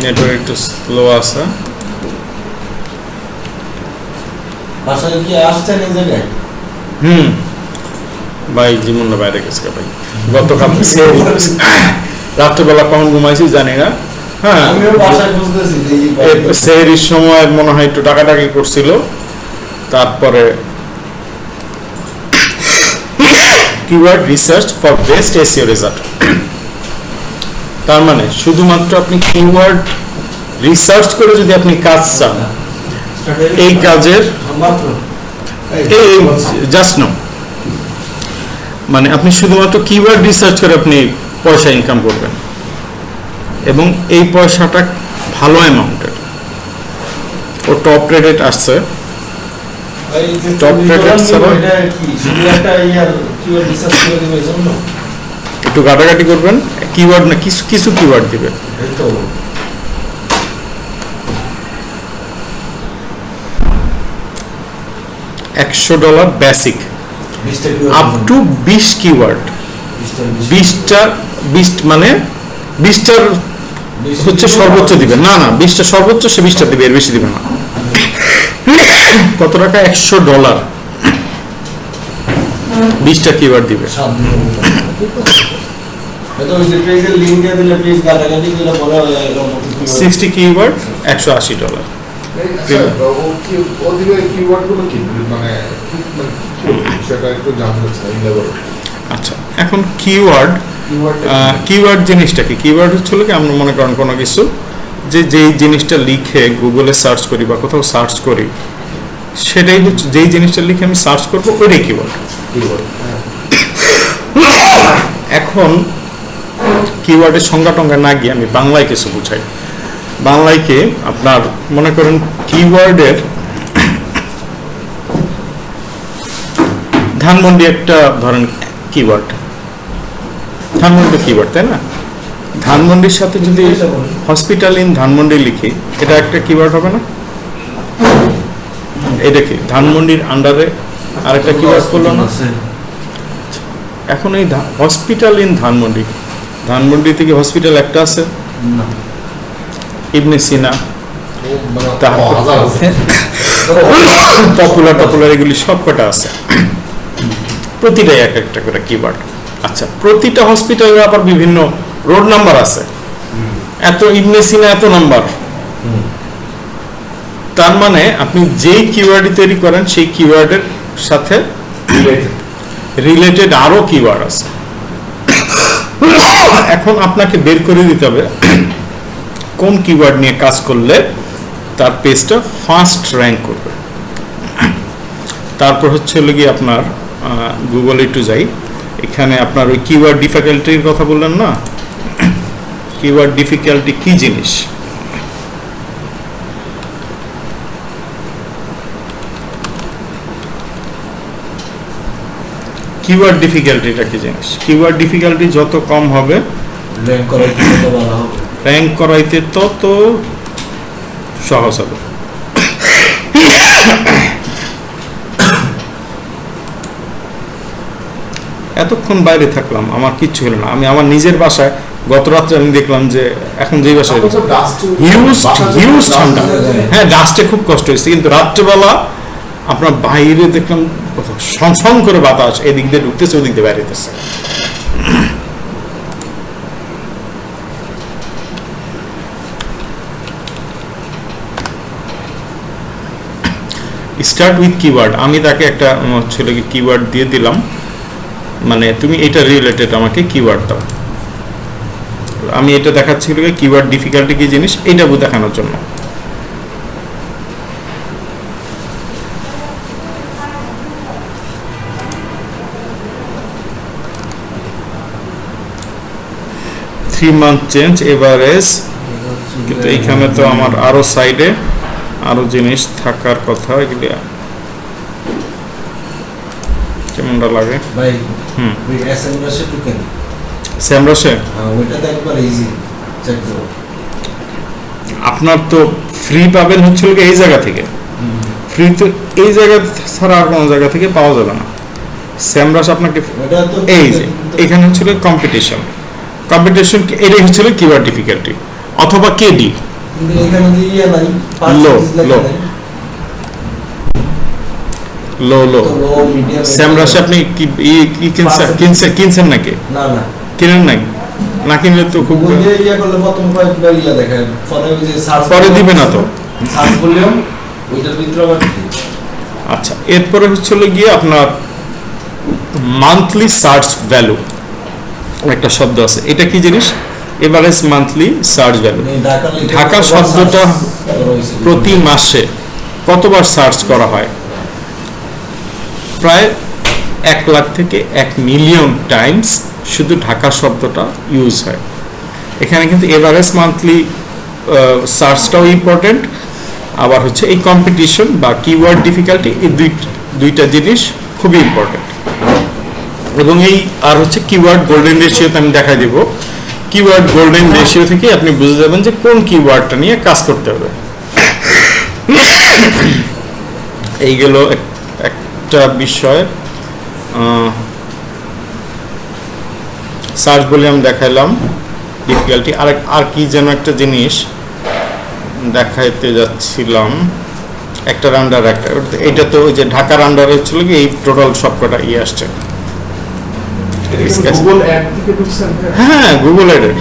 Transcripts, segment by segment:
Network একটু slow আছে। বাসায় কি আসছেন এই জায়গায়? ভাই জীবনটা বাইরে গেছে ভাই, গতকাল রাত্রেবেলা কখন ঘুমাইছি জানি না। হ্যাঁ, আমিও বাসায় খুঁজতেছি সেহরির সময় মনে হয় একটু ডাকাডাকি করছিল, তারপরে keyword research for best SEO result. তার মানে শুধুমাত্র আপনি কিওয়ার্ড রিসার্চ করে যদি আপনি কাজ চান, এই কাজের জাস্ট নো, মানে আপনি শুধুমাত্র কিওয়ার্ড রিসার্চ করে আপনি পয়সা ইনকাম করবেন, এবং এই পয়সাটা ভালো অ্যামাউন্টের। ও টপ রেটেড আসছে, টপ রেটেড ছাড়া একটু ঘাটাঘাটি করবেন, কিওয়ার্ড না কিছু কিছু কিওয়ার্ড দিবেন। $100 বেসিক, আপ টু 20 কিওয়ার্ড। 20টা মানে 20টার হচ্ছে সর্বোচ্চ দিবে, না 20টা সর্বোচ্চ, সে 20টা দিবে, এর বেশি দিবে না। কত টাকা? $100, 20টা কিওয়ার্ড দিবে। 60 কিওয়ার্ড $180। আচ্ছা, এখন কিওয়ার্ড জিনিসটা কি? কিওয়ার্ড হচ্ছে কি, আমরা মনে করেন কোনো কিছু যেই জিনিসটা লিখে গুগলে সার্চ করি বা কোথাও সার্চ করি, সেটাই হচ্ছে যেই জিনিসটা লিখে আমি সার্চ করবো, ওইটাই কিওয়ার্ড। এখন কিওয়ার্ডের সংজ্ঞা টঙ্গা না গিয়ে আমি বাংলায় কিছু বুঝাই। বাংলায় কি, আপনার মনে করেন কিওয়ার্ডের ধানমন্ডি একটা ধরেন কিওয়ার্ড, ধানমন্ডি কিওয়ার্ড, তাই না? ধানমন্ডির সাথে যদি হসপিটাল ইন ধানমন্ডি লিখি, এটা একটা কিওয়ার্ড হবে না? এটা কি ধানমন্ডির আন্ডারে আরেকটা কিওয়ার্ড করলো না? এখন এই হসপিটাল ইন ধানমন্ডি, ধানমন্ডি থেকে হসপিটাল একটা আছে, ইবনে সিনা, পপুলার এগুলি সব কটা আছে, প্রতিটাই এক একটা করে কিওয়ার্ড। আচ্ছা, প্রতিটা হসপিটালের আবার বিভিন্ন রোড নাম্বার আছে, এত ইবনে সিনা এত নাম্বার। তার মানে আপনি যেই কিওয়ার্ডই তৈরি করেন, সেই কিওয়ার্ডের সাথে রিলেটেড আরো কিওয়ার্ড আছে। এখন আপনাকে বের করে দিতে হবে কোন কিওয়ার্ড নিয়ে কাজ করলে তার পেজটা ফার্স্ট র্যাঙ্ক করবে। তারপর হচ্ছে কি, আপনার গুগলে একটু যাই, এখানে আপনার ওই কিওয়ার্ড ডিফিকাল্টির কথা বললেন না, কিওয়ার্ড ডিফিকাল্টি কি জিনিস? কিওয়ার্ড ডিফিকাল্টিটা কি জিনিস? কিওয়ার্ড ডিফিকাল্টি যত কম হবে, র্যাঙ্ক করাইতে তত সহজ হবে। এতক্ষণ বাইরে থাকলাম, আমার কিচ্ছু হলো না। আমি আমার নিজের বাসায় গত রাত্রে আমি দেখলাম যে এখন যেই বাসায় হিউজ ঠান্ডা, হ্যাঁ ডাস্টে খুব কষ্ট হয়েছে, কিন্তু রাত্রেবেলা আপনার বাইরে দেখলাম সং করে বাতাস এদিক দিয়ে ঢুকতেছে, ওদিক দিয়ে বাইরে যেতেছে। স্টার্ট উইথ কিওয়ার্ড, আমি তাকে একটা ছেলেকে কিওয়ার্ড দিয়ে দিলাম, মানে তুমি এটা রিলেটেড আমাকে কিওয়ার্ড দাও। আমি এটা দেখাচ্ছি কিওয়ার্ড ডিফিকাল্টি কি জিনিস, এটা দেখানোর জন্য। থ্রি মান্থ চেঞ্জ এভারেজ, কিন্তু এইখানে তো আমার আরো সাইডে আরো জিনিস থাকার কথা, এগুলি কেমনটা লাগে ভাই? ওই এসএমরাশে ঢুকেন, সেমরাশে ওইটাতে একবার ইজি চেক করো। আপনার তো ফ্রি পাবেন হচ্ছে এই জায়গা থেকে, ফ্রি তো এই জায়গা ছাড়া আর কোনো জায়গা থেকে পাওয়া যাবে না। সেমরাশ আপনাকে এই যে এখানে হচ্ছে কম্পিটিশন, এটাই হচ্ছে কিওয়ার্ড ডিফিকাল্টি, অথবা কেডি, কিন্তু এখানে যে ইয়ে নাই লো লো লো লো মিডিয়াম স্যামরাশ আপনি কি কি কিনছেন নাকি না না কিনেন নাই না কিনলে তো খুব গুগল দিয়ে ইয়ে করলে প্রথম কয়েকবার ইয়ে দেখায় পরে ওই যে সার্চ পরে দিবে না তো সার্চ করলেও ওইটার ভিতরে আবার আচ্ছা এরপরে হচ্ছিল গিয়ে আপনার মান্থলি সার্চ ভ্যালু একটা শব্দ আছে এটা কি জিনিস average monthly search value Dhaka শব্দটা প্রতি মাসে কতবার সার্চ করা হয় প্রায় 1 লাখ থেকে 1 মিলিয়ন টাইমস শুধু ঢাকা শব্দটা ইউজ হয় এখানে কিন্তু এভারেজ মান্থলি সার্চটাও ইম্পর্টেন্ট আবার হচ্ছে এই কম্পিটিশন বা কিওয়ার্ড ডিফিকাল্টি এই দুইটা জিনিস খুবই ইম্পর্টেন্ট এবং এই আর হচ্ছে কিওয়ার্ড গোল্ডেন রেশিওতে আমি দেখাই দেব কিওয়ার্ড গোল্ডেন রেশিও থেকে আপনি বুঝে যাবেন যে কোন কিওয়ার্ডটা নিয়ে কাজ করতে হবে এই গেল একটা বিষয় সার্চ ভলিউম দেখাইলাম ডিফিকাল্টি আর কি যেন একটা জিনিস দেখাইতে যাচ্ছিলাম একটা রান্ডার একটা এটা তো ওই যে ঢাকার আন্ডারে ছিল কি এই টোটাল সবকটা ইয়ে আসছে হ্যাঁ গুগল অ্যাডের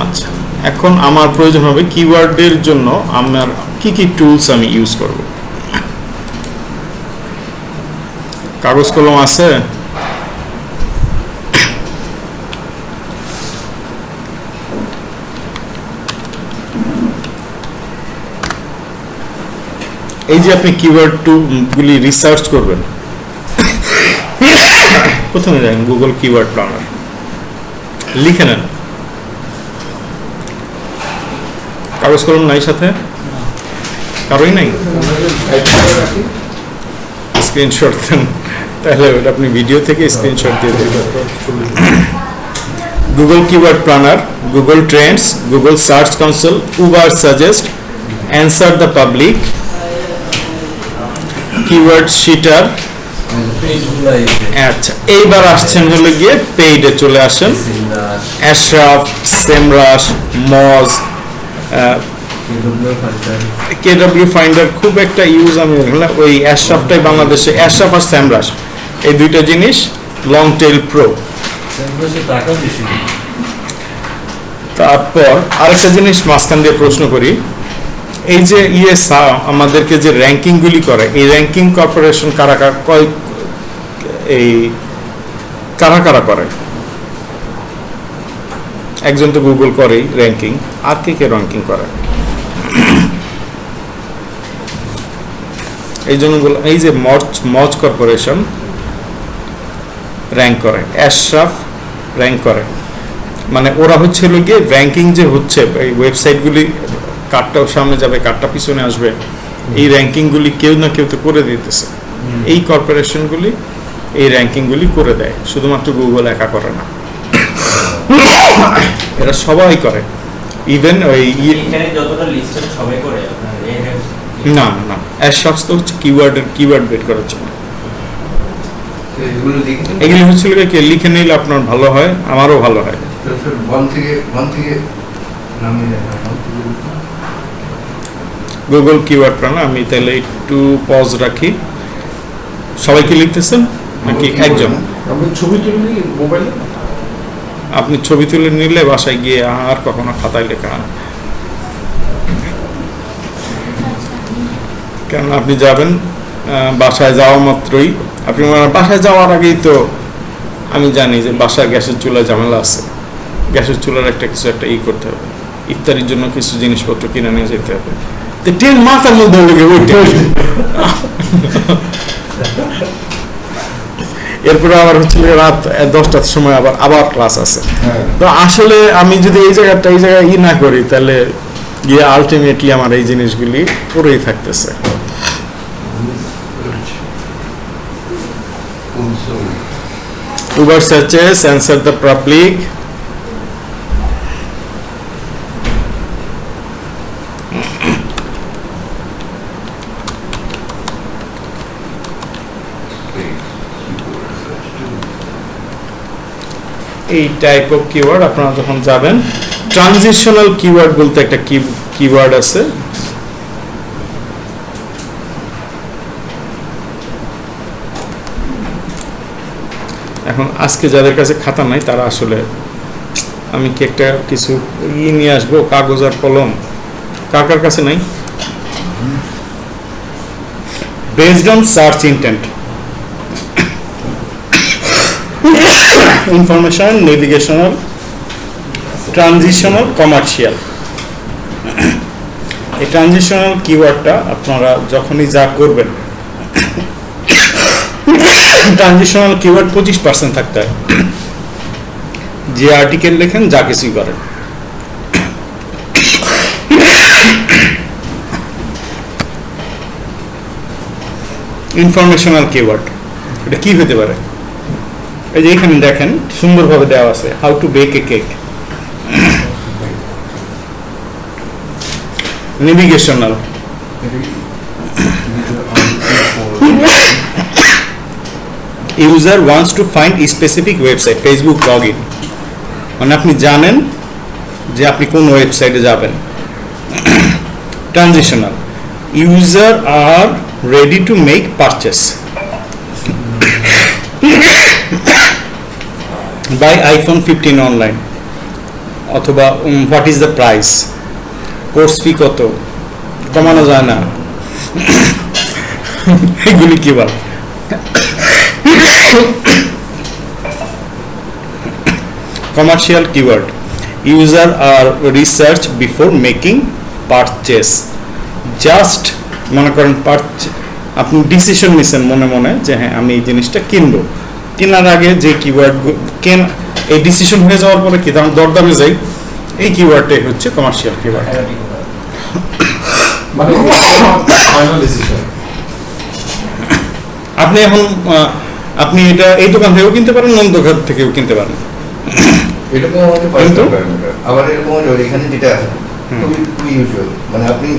আচ্ছা এখন আমার প্রয়োজন হবে কিওয়ার্ডের জন্য আমার কি কি টুলস আমি ইউজ করব কাগজ কলম আছে এই যে আপনি কিওয়ার্ড গুলি রিসার্চ করবেন প্রথমে যান গুগল কিওয়ার্ড প্ল্যানার লিখে নেন কাগজ কলম নাই সাথে কারোই নাই স্ক্রিনশট দেন তাহলে ওটা আপনি ভিডিও থেকে স্ক্রিনশট দিয়ে দেবেন Google keyword planner Google trends Google search console Ubersuggest answer the public keyword শিটার আচ্ছা এইবার আসছেন হলো গিয়ে পেইডে চলে আসেন অ্যাশরাফ সেমরাশ মজ কেডব্লিউ ফাইন্ডার খুব একটা ইউজ আমি ওই অ্যাশরাফটাই বাংলাদেশে অ্যাশরাফ আর সেমরাশ এই দুইটা জিনিস লং টেল প্রো তারপর আরেকটা জিনিস মাঝখান দিয়ে প্রশ্ন করি এই যে আমাদেরকে যে র্যাঙ্কিং গুলি করে এই র্যাঙ্কিং কর্পোরেশন কারা কারা করে একজন তো গুগল করেই র্যাঙ্কিং আর কে র্যাঙ্কিং করে এই জন্য এই যে মজ কর্পোরেশন র্যাঙ্ক করে অ্যাশরাফ র্যাঙ্ক করে মানে ওরা হচ্ছে গিয়ে র্যাঙ্কিং যে হচ্ছে এই ওয়েবসাইটগুলি কার্ডটাও সামনে যাবে কার্ডটা পিছনে আসবে এই র্যাঙ্কিংগুলি কেউ না কেউ তো করে দিতেছে এই কর্পোরেশনগুলি এই র্যাঙ্কিংগুলি করে দেয় শুধুমাত্র গুগল একা করে না এরা সবাই করে ইভেন ওই না না অ্যাশরাফ তো হচ্ছে কিওয়ার্ড বের করার জন্য এগুলি হচ্ছে লিখে নিলে আপনার ভালো হয় আমারও ভালো হয় গুগল কিওয়ার্ড প্ল্যানার আমি তাহলে একটু পজ রাখি সবাই কি লিখতেছেন নাকি একজন আপনি ছবি তুলে নিলে বাসায় গিয়ে আর কখনো খাতায় লেখা কেন আপনি যাবেন বাসায় যাওয়া মাত্রই আপনি বাসায় যাওয়ার আগেই তো আমি জানি যে বাসায় গ্যাসের চুলা ঝামেলা আছে গ্যাসের চুলার একটা কিছু একটা করতে হবে ইফতারির জন্য কিছু জিনিসপত্র কিনে নিয়ে যেতে হবে ট্রেন মাথার মধ্যে লেগে ওইটা এরপরে আবার হচ্ছে রাত 10টার সময় আবার ক্লাস আছে তো আসলে আমি যদি এই জায়গায় না করি তাহলে গিয়ে আলটিমেটলি আমার এই জিনিসগুলি পড়েই থাকতেছে Uber searches answer the public এই টাইপ অফ কিওয়ার্ড আপনারা যখন যাবেন ট্রানজিশনাল কিওয়ার্ড বলতে একটা কিওয়ার্ড আছে, এখন আজকে যাদের কাছে খাতা নাই তারা আসলে, আমি কি একটা কিছু নিয়ে আসবো, কাগজ আর কলম, কার কার কাছে নাই? Based on search intent, information, navigational, transitional, commercial. এই ট্রানজিশনাল কিওয়ার্ডটা আপনারা যখনই যা করবেন, ট্রানজিশনাল কিওয়ার্ড 25% থাকতে হয়, যে আর্টিকেল লেখেন, যা কিছুই করেন। ইনফরমেশনাল কিওয়ার্ড এটা কি হতে পারে? এই যে এখানে দেখেন সুন্দরভাবে দেওয়া আছে, how to bake a cake. Navigational, user wants to find a specific website, Facebook log in, মানে আপনি জানেন যে আপনি কোন ওয়েবসাইটে যাবেন। Transitional, user are ready to make purchase, buy iPhone 15 online, অথবা what is the price, course fee কত, কমানো যায় না, এগুলি কি বল। Commercial keyword, user are research before making purchase, just মনে করেন আপনি ডিসিশন নিছেন মনে মনে যে হ্যাঁ আমি এই জিনিসটা কিনবো, কেনার আগে যে কিওয়ার্ড এই ডিসিশন হয়ে যাওয়ার পরে কি দরদামে যাই, এই কিওয়ার্ডটাই হচ্ছে কমার্শিয়াল কিওয়ার্ড। মানে ফাইনাল ডিসিশন। আপনি এখন আপনি এটা এই দোকান থেকেও কিনতে পারেন, অন্য দোকান থেকেও কিনতে পারেন। এরকম আবার এরকম এখানে যেটা আছে খুবই ইউজুয়াল, মানে আপনি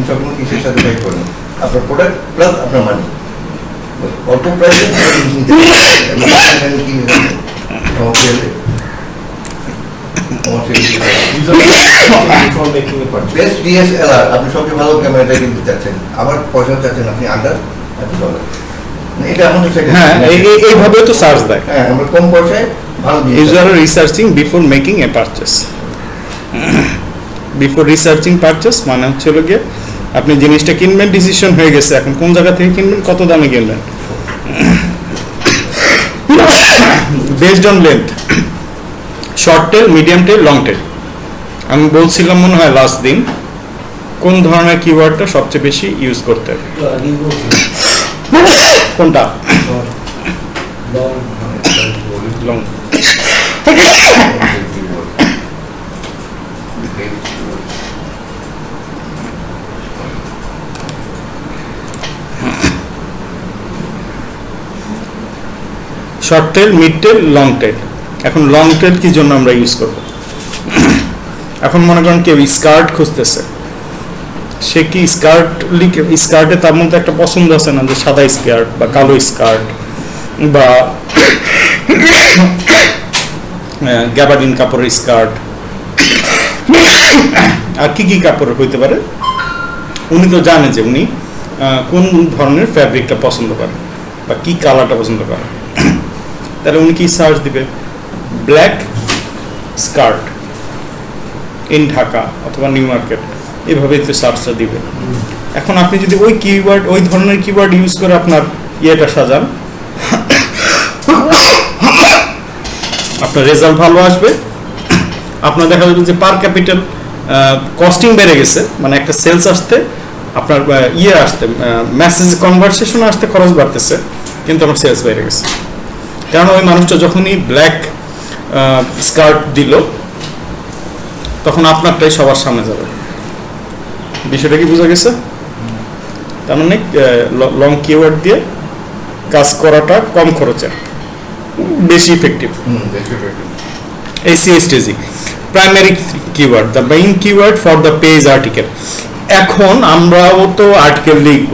সবসময় কিসের সাথে ট্রাই করেন, আপনার প্রোডাক্ট প্লাস আপনার মানি, অল্প প্রাইসে নিতে আপনি সবচেয়ে ভালো ক্যামেরাটা কিনতে চাচ্ছেন, আবার পয়সা চাচ্ছেন আপনি আন্ডার $100, এটা আমাদের হ্যাঁ এইভাবে তো সার্চ দেয়। হ্যাঁ, আমরা কম পয়সায় ভালো ইউজার রিসার্চিং বিফোর মেকিং এ পারচেস। বিফোর রিসার্চিং পারচেস মানে হচ্ছে গিয়ে আপনি জিনিসটা কিনবেন, ডিসিশন হয়ে গেছে, এখন কোন জায়গা থেকে কিনবেন, কত দামে কিনবেন। Based on length, short tail, medium tail, long tail. আমি বলছিলাম মনে হয় লাস্ট দিন কোন ধরনের কিওয়ার্ডটা সবচেয়ে বেশি ইউজ করতে হবে। কোনটা? লং। শর্ট টেল, মিড টেল, লং টেল। এখন লং টেল কি জন্য আমরা ইউজ করব? এখন মনে করেন কেউ স্কার্ট খুঁজতেছে, সে কি স্কার্টে তার মধ্যে একটা পছন্দ আছে না, যে সাদা স্কার্ট বা কালো স্কার্ট বা গ্যাবার্ডিন কাপড়ের স্কার্ট, আর কি কি কাপড়ের হইতে পারে, উনি তো জানে যে উনি কোন ধরনের ফ্যাব্রিকটা পছন্দ করেন বা কি কালারটা পছন্দ করেন। তাহলে উনি কি সার্চ দিবে? ব্ল্যাক স্কার্ট ইন ঢাকা অথবা নিউ মার্কেট, এভাবে তো সার্চটা দিবে। এখন আপনি যদি ওই কিওয়ার্ড, ওই ধরনের কিওয়ার্ড ইউজ করে আপনার ইয়েটা সাজান, আপনার রেজাল্ট ভালো আসবে। আপনার দেখা যাবে যে পার ক্যাপিটাল কস্টিং বেড়ে গেছে, মানে একটা সেলস আসতে আপনার ইয়ে আসতে, মেসেজ কনভারসেশন আসতে খরচ বাড়তেছে, কিন্তু আমার সেলস বেড়ে গেছে। কারণ ওই মানুষটা যখনই ব্ল্যাক স্কার্ট দিল তখন আপনারটাই সবার সামনে যাবে। বিষয়টা কি বোঝা গেছে? তার মানে লং কিওয়ার্ড দিয়ে কাজ করাটা কম খরচে বেশি effective. ACSTG, primary keyword, the main keyword for the page article. এখন আমরাও তো আর্টিকেল লিখব,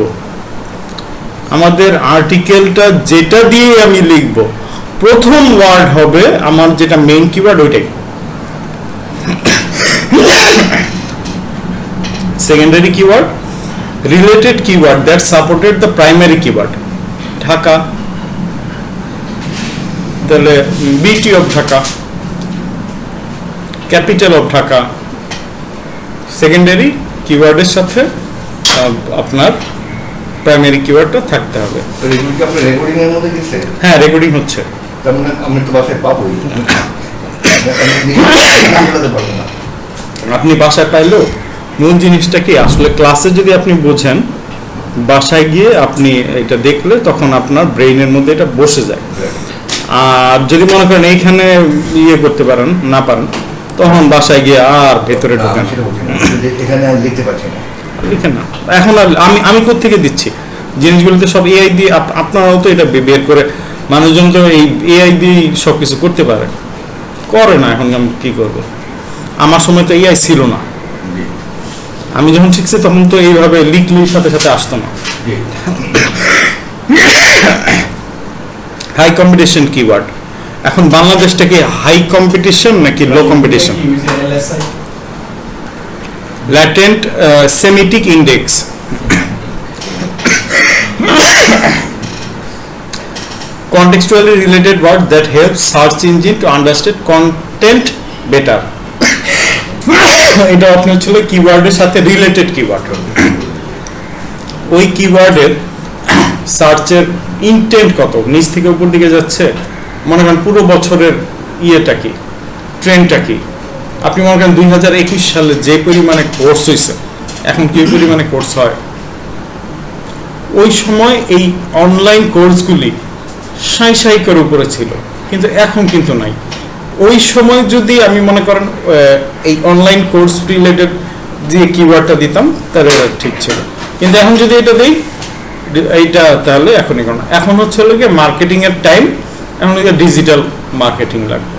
আমাদের আর্টিকেলটা যেটা দিয়ে আমি লিখব প্রথম ওয়ার্ড হবে আমার যেটা মেইন কিওয়ার্ড, ওইটাই। Secondary keyword, related keyword that supported the primary keyword. Dhaka, তাহলে beauty of Dhaka, capital of Dhaka, secondary কিওয়ার্ডের সাথে আপনার প্রাইমারি কিওয়ার্ডটা থাকতে হবে। এগুলো কি আপনি রেকর্ডিং এর মধ্যে দিচ্ছে? হ্যাঁ, রেকর্ডিং হচ্ছে। তার মানে আমি তো বাসায় পাবোই, আপনি বাসায় পাইলেও মূল জিনিসটা কি আসলে ক্লাসে যদি আপনি বোঝেন, বাসায় গিয়ে আপনি এটা দেখলে তখন আপনার ব্রেইনের মধ্যে এটা বসে যায়। আর যদি মনে করেন এইখানে ইয়ে করতে পারেন না পারেন, তখন বাসায় গিয়ে আর ভেতরে ঢোকেন, এখানে আমি লিখতে পারছি না, লিখেন না। এখন আর আমি কোত্থেকে দিচ্ছি জিনিসগুলোতে সব এআই দিয়ে, আপনারাও তো এটা বের করে, মানুষজন তো এই এআই দিয়ে সব কিছু করতে পারে, করে না। এখন আমি কি করবো, আমার সময় তো এআই ছিল না, আমি যখন শিখছি তখন তো এইভাবে লিখলির সাথে সাথে আসতো না। হাই কম্পিটিশন কিওয়ার্ড, এখন বাংলাদেশটা কি হাই কম্পিটিশন নাকি লো competition? Latent Semitic index, contextually related word that helps search engine to understand content better. এটা আপনি হচ্ছিল কিওয়ার্ডের সাথে রিলেটেড কিওয়ার্ড, ওই কিওয়ার্ডের সার্চের ইনটেন্ট কত, নিচ থেকে উপর দিকে যাচ্ছে, মনে করেন পুরো বছরের ইয়েটা কি, ট্রেন্ডটা কি। আপনি মনে করেন 2021 সালে যে পরিমাণে কোর্স হয়েছে, এখন কি পরিমাণে কোর্স হয়, ওই সময় এই অনলাইন কোর্সগুলি সাইকার উপরে ছিল, কিন্তু এখন কিন্তু নাই। ওই সময় যদি আমি মনে করেন এই অনলাইন কোর্স রিলেটেড যে কিওয়ার্ডটা দিতাম তাহলে ঠিক ছিল, কিন্তু এখন যদি এটা দিই এইটা, তাহলে এখনই কোনো, এখন হচ্ছে হলো গিয়ে মার্কেটিং এর টাইম, এখন ডিজিটাল মার্কেটিং লাগবে,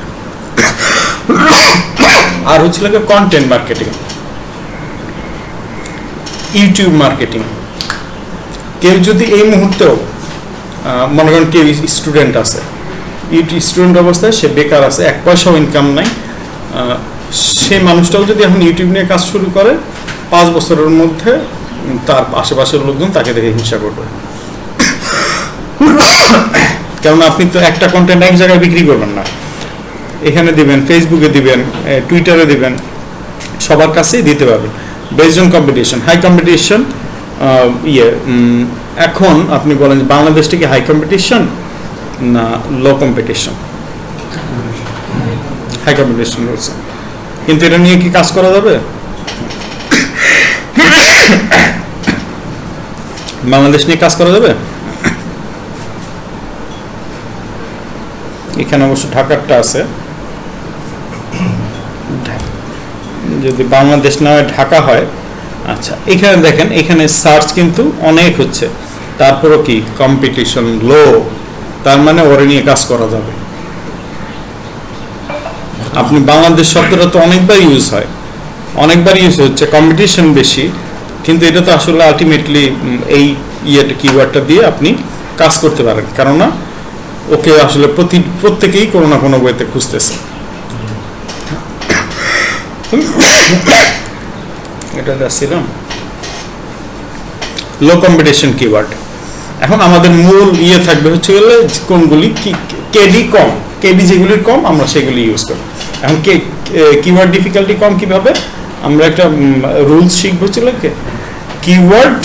আর হচ্ছে লাগে কন্টেন্ট মার্কেটিং, ইউটিউব মার্কেটিং। কেউ যদি এই মুহূর্তেও মনে করেন কেউ স্টুডেন্ট আছে, স্টুডেন্ট অবস্থায় সে বেকার আছে, এক পয়সাও ইনকাম নাই, সেই মানুষটাও যদি এখন ইউটিউব নিয়ে কাজ শুরু করে, 5 বছরের মধ্যে তার আশেপাশের লোকজন তাকে দেখে হিংসা করবে। কারণ আপনি তো একটা কন্টেন্ট এক জায়গায় বিক্রি করবেন না, এখানে দিবেন, ফেসবুকে দিবেন, টুইটারে দিবেন, সবার কাছেই দিতে পারবেন। Based on competition, high competition এখন আপনি বলেন বাংলাদেশটা কি হাই কম্পিটিশন না লো কম্পিটিশন? হাই কম্পিটিশন রয়েছে, কিন্তু এটা নিয়ে কি কাজ করা যাবে? বাংলাদেশ নিয়ে কাজ করা যাবে? এখানে অবশ্য ঢাকারটা আছে, যদি বাংলাদেশ না হয় ঢাকা হয়। আচ্ছা, এখানে দেখেন, এখানে সার্চ কিন্তু অনেক হচ্ছে, তারপরও কি কম্পিটিশন লো, তার মানে ওরে নিয়ে কাজ করা যাবে। আপনি বাংলাদেশ শব্দটা তো অনেকবার ইউজ হয়, অনেকবার ইউজ হচ্ছে, কম্পিটিশন বেশি, কিন্তু এটা তো আসলে আলটিমেটলি এই ইয়েটা কিওয়ার্ডটা দিয়ে আপনি কাজ করতে পারেন, কেননা ওকে আসলে প্রত্যেকেই কোনো না কোনো বইতে খুঁজতেছে। এটা দেখছিলাম লো কম্পিটিশন কিওয়ার্ড। এখন আমাদের মূল ইয়ে থাকবে হচ্ছে গেলে কোনগুলি কেডি কম, কেডি যেগুলির কম আমরা সেগুলি ইউজ করি। এখন কিওয়ার্ড ডিফিকাল্টি কম কিভাবে, আমরা একটা রুলস শিখবো, ছিল কিওয়ার্ড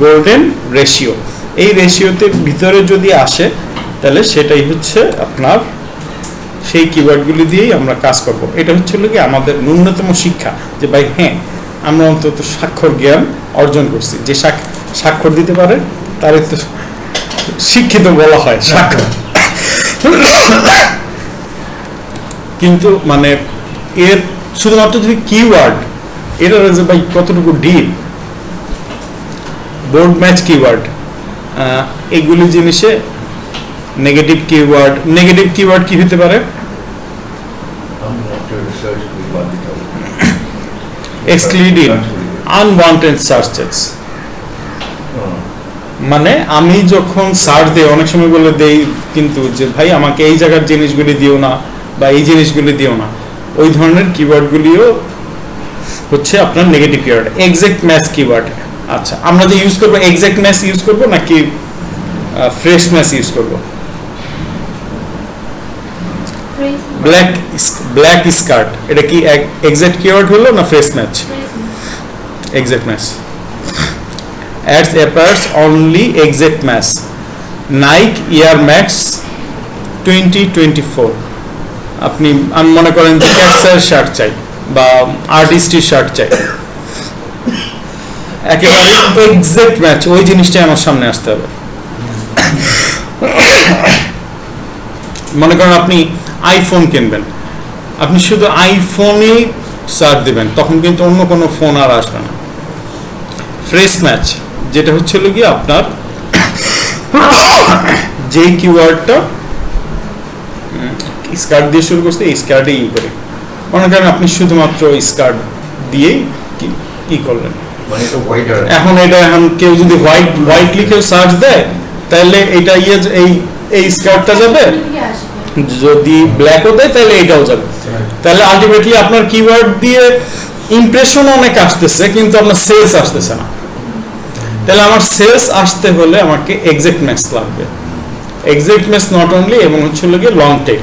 গোল্ডেন রেশিও। এই রেশিওতে ভিতরে যদি আসে তাহলে সেটাই হচ্ছে আপনার সেই কিওয়ার্ডগুলি দিয়েই আমরা কাজ করব। এটা হচ্ছে কি আমাদের ন্যূনতম শিক্ষা, যে ভাই হ্যাঁ আমরা অন্তত স্বাক্ষর জ্ঞান অর্জন করছি, যে স্বাক্ষর দিতে পারে তার তো শিক্ষিত বলা হয় স্বাক্ষর। কিন্তু মানে এর শুধুমাত্র যদি কিওয়ার্ড, এটা যে ভাই কতটুকু ডিপ, বোর্ড ম্যাচ কিওয়ার্ড, এইগুলি জিনিসে নেগেটিভ কিওয়ার্ড কি হতে পারে? এক্সক্লুডিং আনওয়ান্টেড সার্চেস, মানে আমি যখন সার্চ দিই অনেক সময় বলে দেই কিন্তু যে ভাই আমাকে এই জায়গার জিনিসগুলি দিও না বা এই জিনিসগুলি দিও না, ওই ধরনের কিওয়ার্ডগুলিও হচ্ছে আপনার negative keyword. Exact match keyword, আচ্ছা আমরা যে ইউজ করবো এক্সাক্ট ম্যাচ ইউজ করবো নাকি ফ্রেশ ম্যাচ ইউজ করবো? ব্ল্যাক স্কার্ট, এটা কি এক্সাক্ট কিওয়ার্ড হলো না phrase match? Exact match. Ads appears only exact match. Nike Air Max 2024, আপনি আমি মনে করেন যে ক্যাটসের শার্ট চাই বা আর্টিস্টের শার্ট চাই, একেবারে এক্সাক্ট ম্যাচ, ওই জিনিসটাই আমার সামনে আসতে হবে। মনে করেন আপনি আইফোন কিনবেন, আপনি শুধু আইফোনই সার্চ দেবেন, তখন কিন্তু অন্য কোনো ফোন আর আসবে না। ফ্রেশ ম্যাচ যেটা হচ্ছে কি আপনার যে কিওয়ার্ডটা স্কার্ট দিয়ে শুরু করছে এই স্কার্টে ই করে, মনে করেন আপনি শুধুমাত্র স্কার্ট দিয়েই কি করলেন, এখন কেউ যদি হোয়াইট লিখে সার্চ দেয় তাহলে এটা এই স্কার্টটা যাবে, যদি ব্ল্যাকও দেয় তাহলে এটাও যাবে। তাহলে আলটিমেটলি আপনার কিওয়ার্ড দিয়ে ইমপ্রেশন অনেক আসতেছে কিন্তু আপনার সেলস আসতেছে না। তাহলে আমার সেলস আসতে হলে আমাকে এক্সাক্ট ম্যাচ লাগবে। এক্সাক্ট ম্যাচ নট অনলি এবং হচ্ছে লং টেল।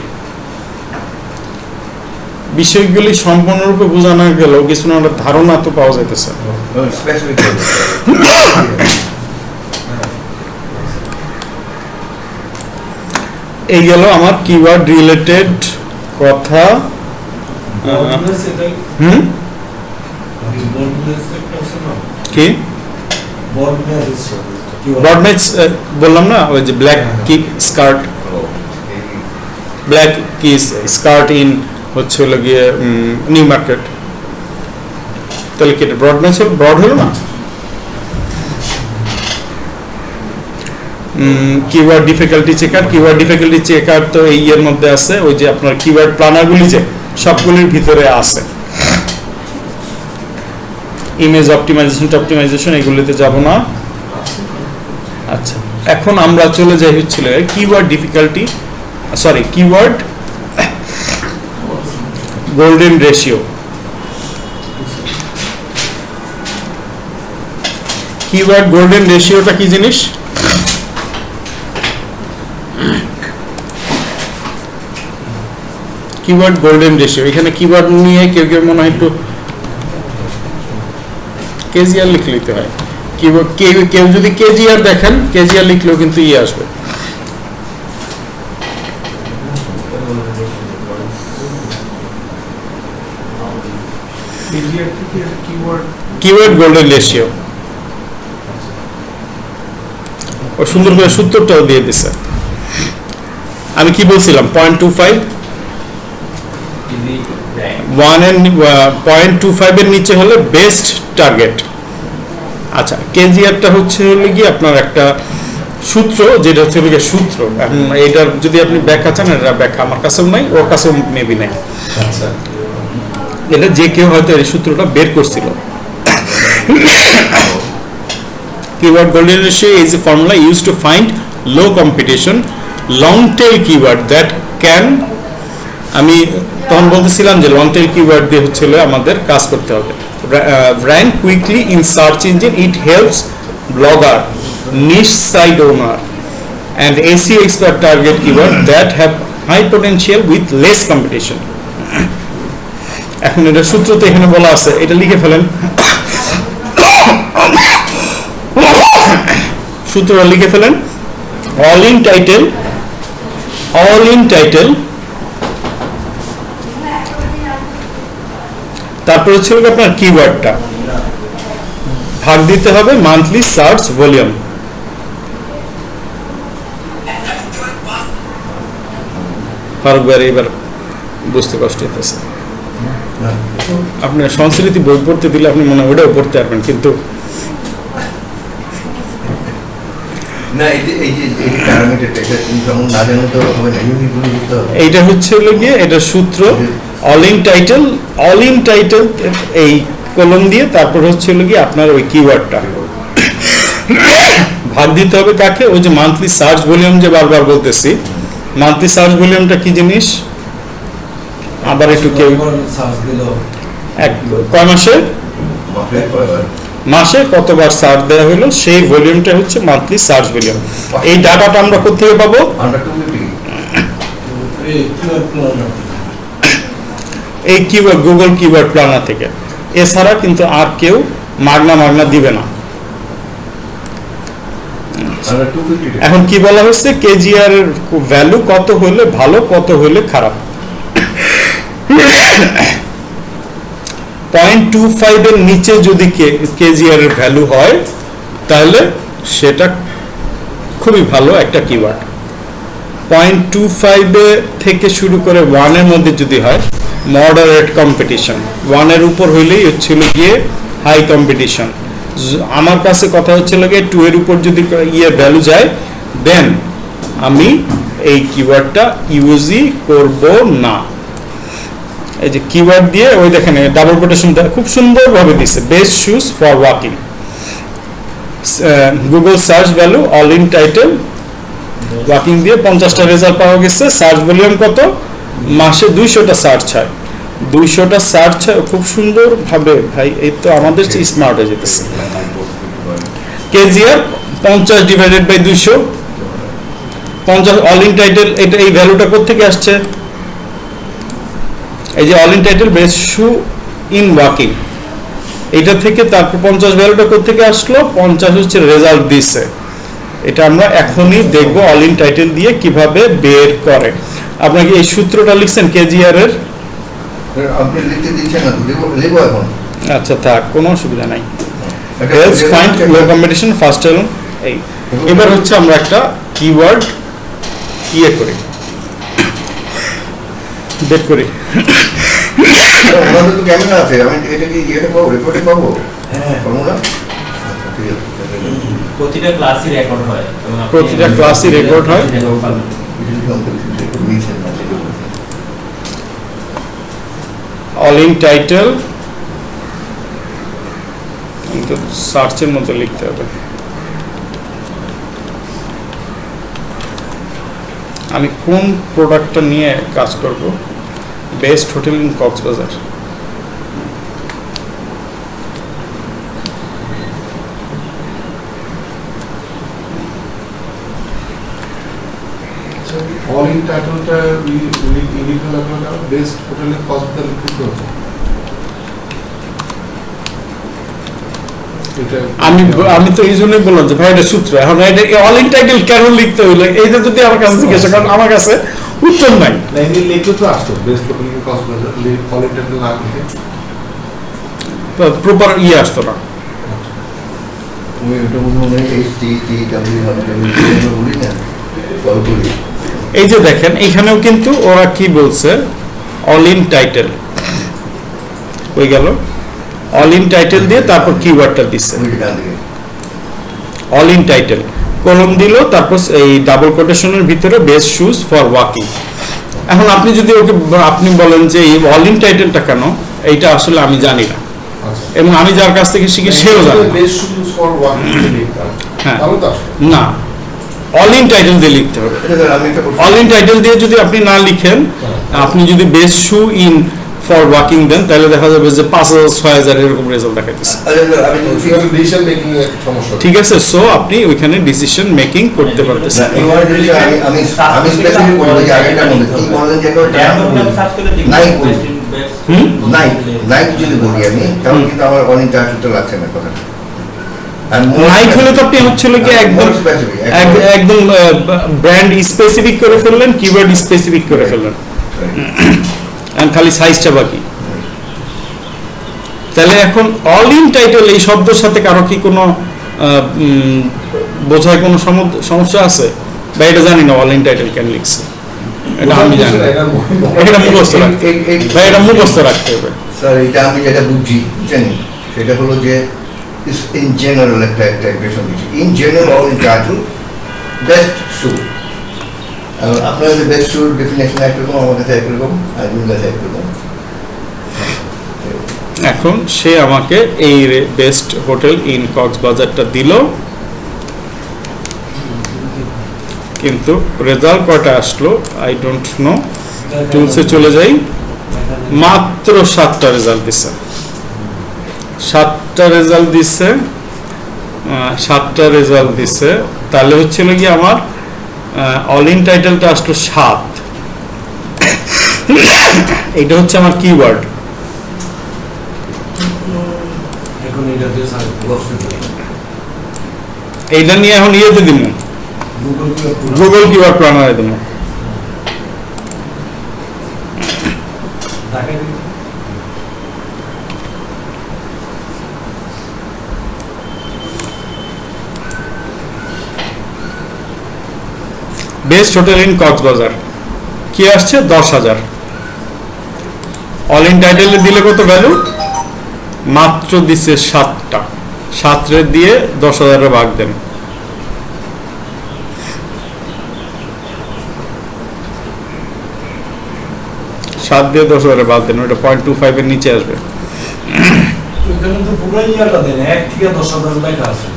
বিষয়গুলি সম্পূর্ণরূপে বোঝানো গেল কিছু না ধারণা তো পাওয়া যাইতেছে। এই গেল আমার কিওয়ার্ড রিলেটেড কথা। কি ব্রড ম্যাচ বললাম না, ওই যে ব্ল্যাক কি স্কার্ট, ব্ল্যাক কি স্কার্ট ইন হচ্ছে হলো গিয়ে নিউ মার্কেট, তাহলে কি এটা ব্রড ম্যাচ ব্রড হলো না? Keyword difficulty checker, keyword difficulty checker তো এই এর মধ্যে আছে, ওই যে আপনার কিওয়ার্ড প্ল্যানারগুলি যে সবগুলির ভিতরে আছে। ইমেজ অপটিমাইজেশন এগুলিতে যাব না। আচ্ছা, এখন আমরা চলে যাই হচ্ছিল keyword difficulty, sorry keyword golden ratio. Keyword golden রেশিওটা কি জিনিস? কিওয়ার্ড গোল্ডেন রেশিও, এখানে কিওয়ার্ড নিয়ে কেউ কেউ মনে হয় একটু কেজিআর লিখে লিখতে হয়। কেউ যদি কেজিআর দেখেন, কেজিআর লিখলেও কিন্তু আসবে। কিওয়ার্ড গোল্ডেন রেশিও ও সুন্দর করে সূত্রটাও দিয়ে দিছে। আমি কি বলছিলাম 0.25 0.25 এর নিচে হলে বেস্ট টার্গেট। আচ্ছা, কেজিআরটা হচ্ছে কি আপনার একটা সূত্র, যেটা হচ্ছে সূত্র। এখন এটার যদি আপনি ব্যাখ্যা চান, এটা ব্যাখ্যা আমার কাছেও নাই, ওর কাছেও মেবি নাই। আচ্ছা, এটা যে কেউ হয়তো এই সূত্রটা বের করছিল। Keyword golden ratio is a formula used to find low competition long tail keyword that can, আমি তখন বলতেছিলাম যে লং টেল কিওয়ার্ড দিয়ে হচ্ছে আমাদের কাজ করতে হবে। rank quickly in search engine, it helps blogger, niche site owner and SEO expert target keyword that have high potential with less competition. এখন এটা সূত্রতে এখানে বলা আছে, এটা লিখে ফেলেন। সূত্রটা লিখে ফেলেন। all in title তারপর হচ্ছে আপনার কিওয়ার্ডটা ভাগ দিতে হবে মান্থলি সার্চ ভলিউম। ফারুক ভাই এবার বুঝতে কষ্ট হইতেছে। আপনি সংস্কৃতি বই পড়তে দিলে আপনি মনে হয় ওটাও পড়তে পারবেন, কিন্তু এইটা হচ্ছে গিয়ে এটা সূত্র। অল ইন টাইটেল এই কলম দিয়ে তারপর হচ্ছে গিয়ে আপনার ওই কিওয়ার্ডটা ভাগ দিতে হবে কাকে? ওই যে মান্থলি সার্চ ভলিউম যে বারবার বলতেছি, মান্থলি সার্চ ভলিউমটা কি জিনিস? আবার একটু কেউ কয় মাসে কতবার সার্চ দেওয়া হলো সেই ভলিউমটা হচ্ছে মান্থলি সার্চ ভলিউম। এই ডাটাটা আমরা কোথেকে পাবো? এই কিওয়ার্ড গুগল কিওয়ার্ড প্ল্যানার থেকে। এছাড়া কিন্তু আর কেউ মাগনা দিবে না। এখন কি বলা হচ্ছে, কেজিআর এর ভ্যালু কত হলে ভালো, কত হলে খারাপ। 0.25 এর নিচে যদি কেজিআর এর ভ্যালু হয় তাহলে সেটা খুবই ভালো একটা কিওয়ার্ড। 0.25 থেকে শুরু করে 1 এর মধ্যে যদি হয় মডারেট কম্পিটিশন, 1 এর উপর হইলেই হচ্ছিল গিয়ে হাই কম্পিটিশন। আমার কাছে কথা হচ্ছিল গিয়ে 2 এর উপর যদি ভ্যালু যায় দেন আমি এই কিওয়ার্ডটা ইউজই করব না। এই যে কিওয়ার্ড দিয়ে ওই দেখেন ডাবল কোটেশন খুব সুন্দরভাবে দিছে, best shoes for walking, Google search value all in title walking দিয়ে 50টা রেজাল্ট পাওয়া গেছে। সার্চ ভলিউম কত? মাসে 200টা সার্চ হয়, 200টা সার্চ হয় খুব সুন্দর ভাবে। ভাই এই তো আমাদের চেয়ে স্মার্ট হয়ে যেতেছে। KGR 50 divided by 200, 50 all in title. এটা এই ভ্যালুটা কোথেকে আসছে? এই যে all in title best shoe in walking, এটা থেকে। তারপর 50 ভ্যালুটা কোথেকে আসলো? 50 হচ্ছে রেজাল্ট দিছে। এটা আমরা এখনই দেখবো অল ইন টাইটেল দিয়ে কিভাবে বের করে। আপনাকে এই সূত্রটা লিখছেন কেজিআর এর? আপনি লিখতে দিচ্ছেন না, লিখবো এখন। আচ্ছা থাক, কোনো অসুবিধা নাই। হেলথ ফাইন্ড লো কম্পিটিশন ফার্স্ট এলন। এই এবার হচ্ছে আমরা একটা কিওয়ার্ড করি, বের করি। আমাদের তো ক্যামেরা আছে, আমি এটা কি ইয়েতে পাবো, রেকর্ডে পাবো? হ্যাঁ পাবো না। প্রতিটা ক্লাসই রেকর্ড হয়, প্রতিটা ক্লাসই রেকর্ড হয়। অল ইন টাইটেল কিন্তু সার্চের মধ্যে লিখতে হবে। আমি কোন প্রোডাক্টটা নিয়ে কাজ করব? Best hotel in Cox's Bazar. All in টাইটেলটা ইউনিক লাগলো, বেস্ট হোটেলের কক্সবাজার লিখতে হবে। আমি তো এই জন্যই বললাম যে ভাই এটা সূত্র। এখন এটা অল ইন টাইটেল কেন লিখতে হইলো এইটা যদি আমার কাছে জিজ্ঞেস করেন, আমার কাছে উত্তর নাই। লিখতে তো আসতো best hotel in Cox's Bazar, all in title না লিখে প্রপার আসতো না। তুমি এটা মনে হয় HTTW বলি না, কল করি। এই যে দেখেন এখানেও কিন্তু ওরা কি বলছে, অল ইন টাইটেল কই গেল? অল ইন টাইটেল দিয়ে তারপর কিওয়ার্ডটা দিচ্ছে অল ইন টাইটেল, কলম দিল, তারপর এই ডাবল কোটেশনের ভিতরে বেস্ট শুজ ফর ওয়াকিং। এখন আপনি যদি ওকে আপনি বলেন যে এই অল ইন টাইটেলটা কেন, এইটা আসলে আমি জানি না, এবং আমি যার কাছ থেকে শিখি সেও জানে না। অল ইন টাইটেল দিয়ে লিখতে হবে। অল ইন টাইটেল দিয়ে যদি আপনি না লিখেন, আপনি যদি best shoe in for walking দেন, তাহলে দেখা যাবে যে 5000 6000 এরকম রেজাল্ট দেখাইতেছে। ঠিক আছে, সো আপনি ওইখানে ডিসিশন মেকিং করতে পারতেছেন। নাইক হলে তো আপনি হচ্ছিল কি একদম ব্র্যান্ড স্পেসিফিক করে ফেললেন, কিওয়ার্ড স্পেসিফিক করে ফেললেন, খালি সাইজটা বাকি। তাহলে এখন অল ইন টাইটেল এই শব্দের সাথে কারো কি কোনো বোঝায় কোনো সমস্যা আছে? বা এটা জানি না অল ইন টাইটেল কেন লিখছে, এটা আমি জানি না। এটা মুখস্থ রাখতে হবে। স্যার এটা আমি যেটা বুঝি জানি সেটা হলো যে ইন জেনারেল একটা এক্সপ্রেশন দিচ্ছি। In general all in title best shoe, আপনার বেস্ট শুর ডেফিনেশন একরকম, আমার কাছে একরকম, আইনের কাছে একরকম। এখন সে আমাকে এই বেস্ট হোটেল ইন কক্সবাজারটা দিল, কিন্তু রেজাল্ট কয়টা আসলো আই ডোন্ট নো। টুলসে চলে যাই, মাত্র 7টা রেজাল্ট দিছে, 7টা রেজাল্ট দিছে, 7টা রেজাল্ট দিছে। তাহলে হচ্ছিল কি আমার অল ইন টাইটেলটা আসলো 7। এটা হচ্ছে আমার কিওয়ার্ড। এইটা নিয়ে এখন ইয়েতে দিব, গুগল কিওয়ার্ড প্ল্যানারে দিব। বেস্ট হোটেল ইন কক্সবাজার কি আসছে 10,000। অল ইন টাইটেলে দিলে কত ভ্যালু? মাত্র দিছে 7টা, 7 রে দিয়ে 10,000 এর ভাগ দেন। সাত দিয়ে 10,000 এর ভাগ দেন, ওটা 0.25 এর নিচে আসবে। এখানে তো পুরো ইয়াটা দেন 1 থেকে 10,000 লেখা আছে।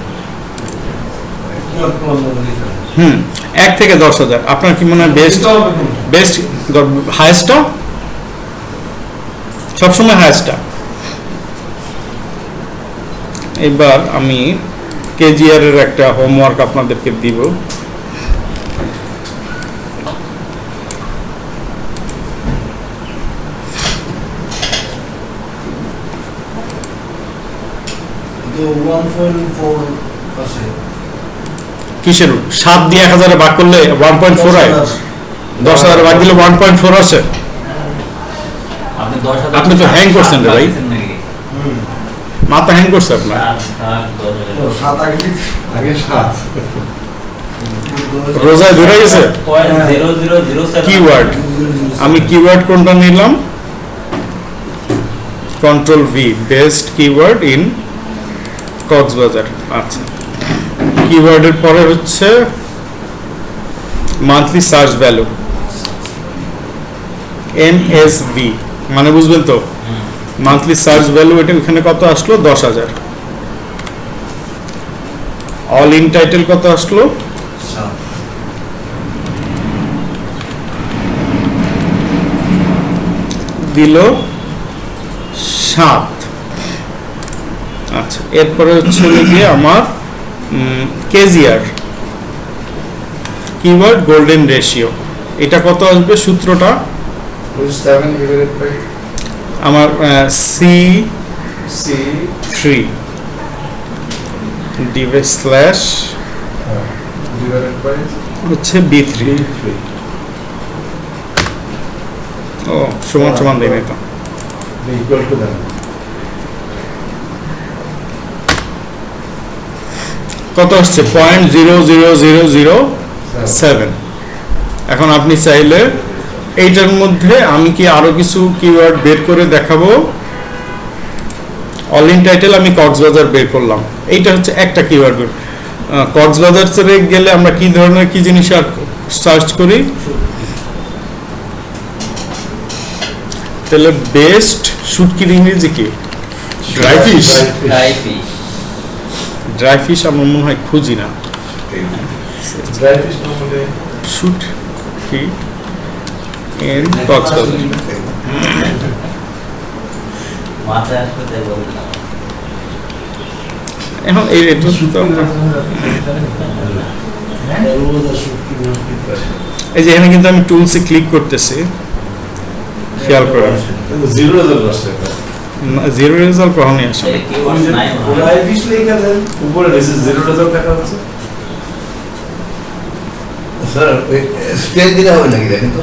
1 থেকে 10,000। আপনার কি মনে হয় বেস্ট হাইয়েস্টটা? সবসময় হাইয়েস্টটা। এবার আমি কেজিআর এর একটা হোমওয়ার্ক আপনাদেরকে দিব। তো 1.4 আছে। কিসের 7 দিয়ে 1000 এ ভাগ করলে 1.4 হয়? 10,000 ভাগ দিলে 1.4 আসে। আপনি তো হ্যাং করছেন রে ভাই, মাথা হ্যাং করছে আপনার। 7 আগে 7 রোজায় ধরে গেছে কিওয়ার্ড। আমি কিওয়ার্ড কোনটা নিলাম? Control V, best keyword in Cox's Bazar. আচ্ছা, কিওয়ার্ডের পরে হচ্ছে মান্থলি সার্চ ভ্যালু, এমএসভি, মানে বুঝবেন তো মান্থলি সার্চ ভ্যালু। এটা এখানে কত আসলো? 10,000। অল ইন টাইটেল কত আসলো? 7 দিল 7। আচ্ছা, এরপরে হচ্ছে গিয়ে আমার কেজিআর কিওয়ার্ড গোল্ডেন রেশিও। এটা কত আসবে? সূত্রটা 7 divided by আমার C3 divide slash divided by হচ্ছে B3। ও সমান সমান দেয় না তো, equal to that. কত আসছে? 0.00007। এখন আপনি চাইলে এইটার মধ্যে আমি কি আরো কিছু কিওয়ার্ড বের করে দেখাবো। অল ইন টাইটেল আমি কক্সবাজার বের করলাম, এইটা হচ্ছে একটা কিওয়ার্ড। কক্সবাজার ছেড়ে গেলে আমরা কি ধরনের কি জিনিস আর সার্চ করি? তাহলে বেস্ট শুটকির ইংরেজি কি? Dry fish. ড্রাই ফিশ আমার মনে হয় খুঁজি না। Dry fish normally শুট কি ইন কক্সবাজার। এখন এই এটা তো এই যে এখানে কিন্তু আমি টুলসে ক্লিক করতেছি, খেয়াল করেন zero result আসছে। জিরো রেজাল্ট কখনই আসে না। ড্রাই ফিশ লেখা দেন। উপরে this is zero result দেখা হচ্ছে। স্যার স্কেল দিলে হবে নাকি? দেখেন তো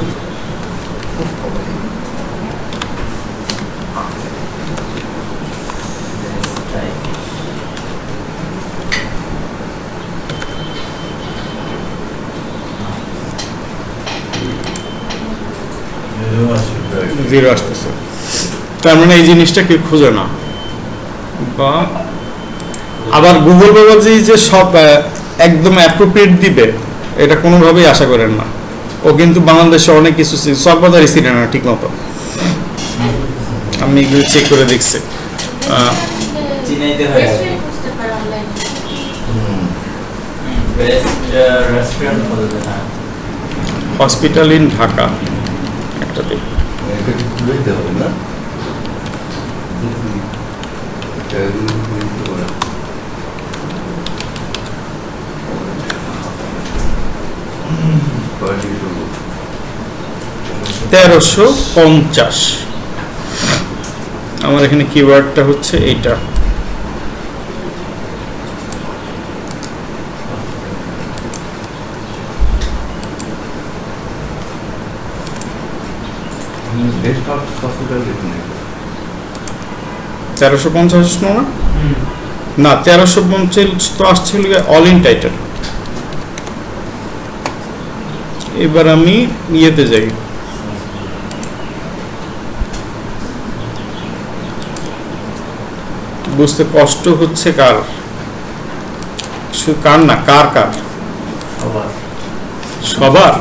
জিরো আসতেছে, তার মানে এই জিনিসটা কেউ খুঁজে না। বা আবার গুগল বাবাজি যে সব একদম অ্যাপ্রোপ্রিয়েট দিবে এটা কোনোভাবেই আশা করেন না। ও কিন্তু বাংলাদেশে অনেক কিছু সব বাজারই ছিল না ঠিক মতো। আমি এগুলো চেক করে দেখছি। হসপিটাল ইন ঢাকা একটা দিক, দেখতে হবে না তেরোশো 50। আমার এখানে কিওয়ার্ডটা হচ্ছে এইটা। বেস্ট হসপিটাল এখানে 1350 না না 1350 তো আসছিল অল ইন টাইটেল। এবার আমি ইয়েতে যাই, বুঝতে কষ্ট হচ্ছে কার, শুধু কার না, কার কার সবার সবার।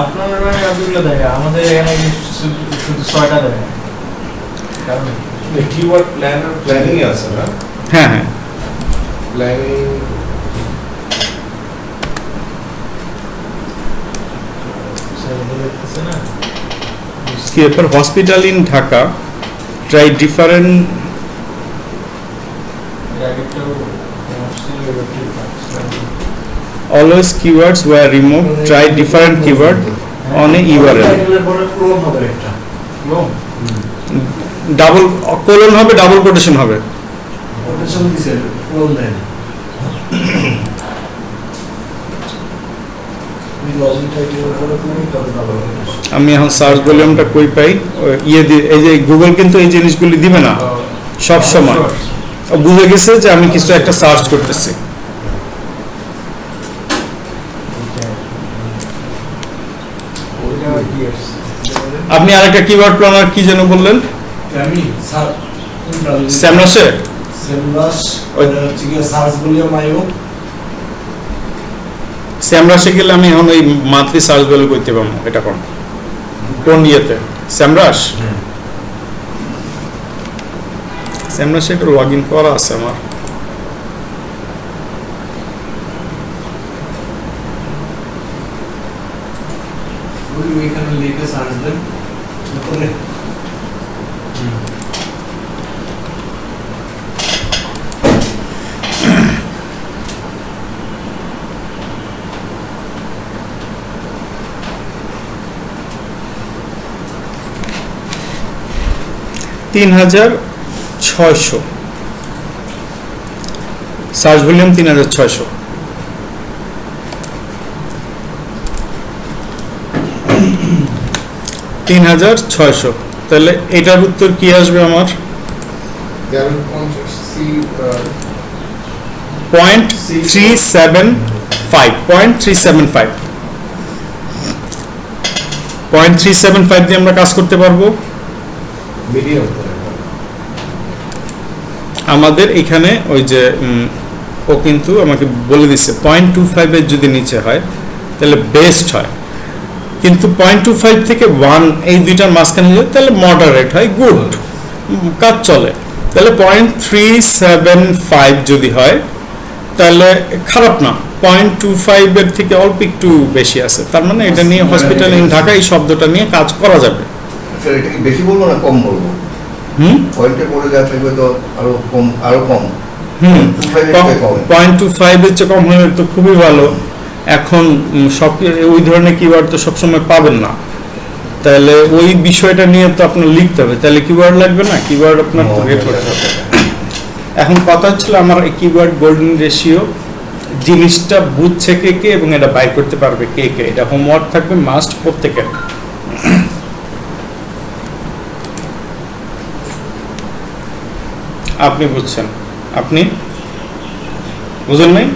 আপনার এতগুলো দেয়, আমাদের এখানে শুধু 6টা দেয়। কারণ কিওয়ার্ড প্ল্যানার প্ল্যানিং আছে না, হ্যাঁ হ্যাঁ প্ল্যানিং দেখতেছে না কি ব্যাপার, hospital in Dhaka try different always keywords were removed, try different keyword on a URL, টাইটেলের পরে ক্লোন হবে একটা ক্লোন ডাবল কোলন হবে, ডাবল কোটেশন হবে। কোটেশন দিছে ক্লোন দেন ওই লজিক টাইটেলের পরে ক্লোন করে দাও। আমি এখন সার্চ ভলিউমটা কই পাই, ইয়ে দিয়ে এই যে গুগল কিন্তু এই জিনিসগুলি দিবে না সব সময়, বুঝে গেছে যে আমি কিছু একটা সার্চ করতেছি। আপনি আরেকটা কিওয়ার্ড প্ল্যানার কি যেন বললেন, আমি স্যার স্যামরাসে সেমরাস ওইটা হচ্ছে কি সার্চ ভলিউম আইও স্যামরাসে গেলে আমি এখন ওই মান্থলি সার্চ ভ্যালু করতে পারবো, এটা কোন ইয়েতে স্যামরাস, স্যামরাসে একটা লগ ইন করা আছে আমার। ওই এখানে লিখে সার্চ দেন তারপরে 3600 সার্চ ভলিউম 3600। তাহলে এটার উত্তর কি আসবে আমার? 0.375 দিয়ে আমরা কাজ করতে পারবো। আমাদের এখানে ওই যে ও কিন্তু আমাকে বলে দিচ্ছে 0.25 এর যদি নিচে হয় তাহলে বেস্ট হয়, কিন্তু 0.25 থেকে 1 এই দুইটার মাঝখানে যায় তাহলে মডারেট হয়, গুড কাজ চলে। তাহলে 0.375 যদি হয় তাহলে খারাপ না, 0.25 এর থেকে অল্প একটু বেশি আছে, তার মানে এটা নিয়ে হসপিটাল ইন ঢাকা এই শব্দটা নিয়ে কাজ করা যাবে। স্যার এটা কি বেশি বলবো না কম বলবো? পয়েন্টে পড়ে যা থাকবে তো আরো কম, আরো কম। 0.25 এর চেয়ে কম হলে তো খুবই ভালো। এখন সব ওই ধরনের কিওয়ার্ড তো সবসময় পাবেন না, তাহলে ওই বিষয়টা নিয়ে তো আপনার লিখতে হবে, তাহলে কিওয়ার্ড লাগবে না, কিওয়ার্ড আপনার তো বের করতে হবে। এখন কথা হচ্ছিল আমার এই কিওয়ার্ড গোল্ডেন রেশিও জিনিসটা বুঝছে কে কে এবং এটা বাই করতে পারবে কে কে, এটা হোমওয়ার্ক থাকবে মাস্ট প্রত্যেকের। আপনি বুঝছেন, আপনি বুঝেন নাই?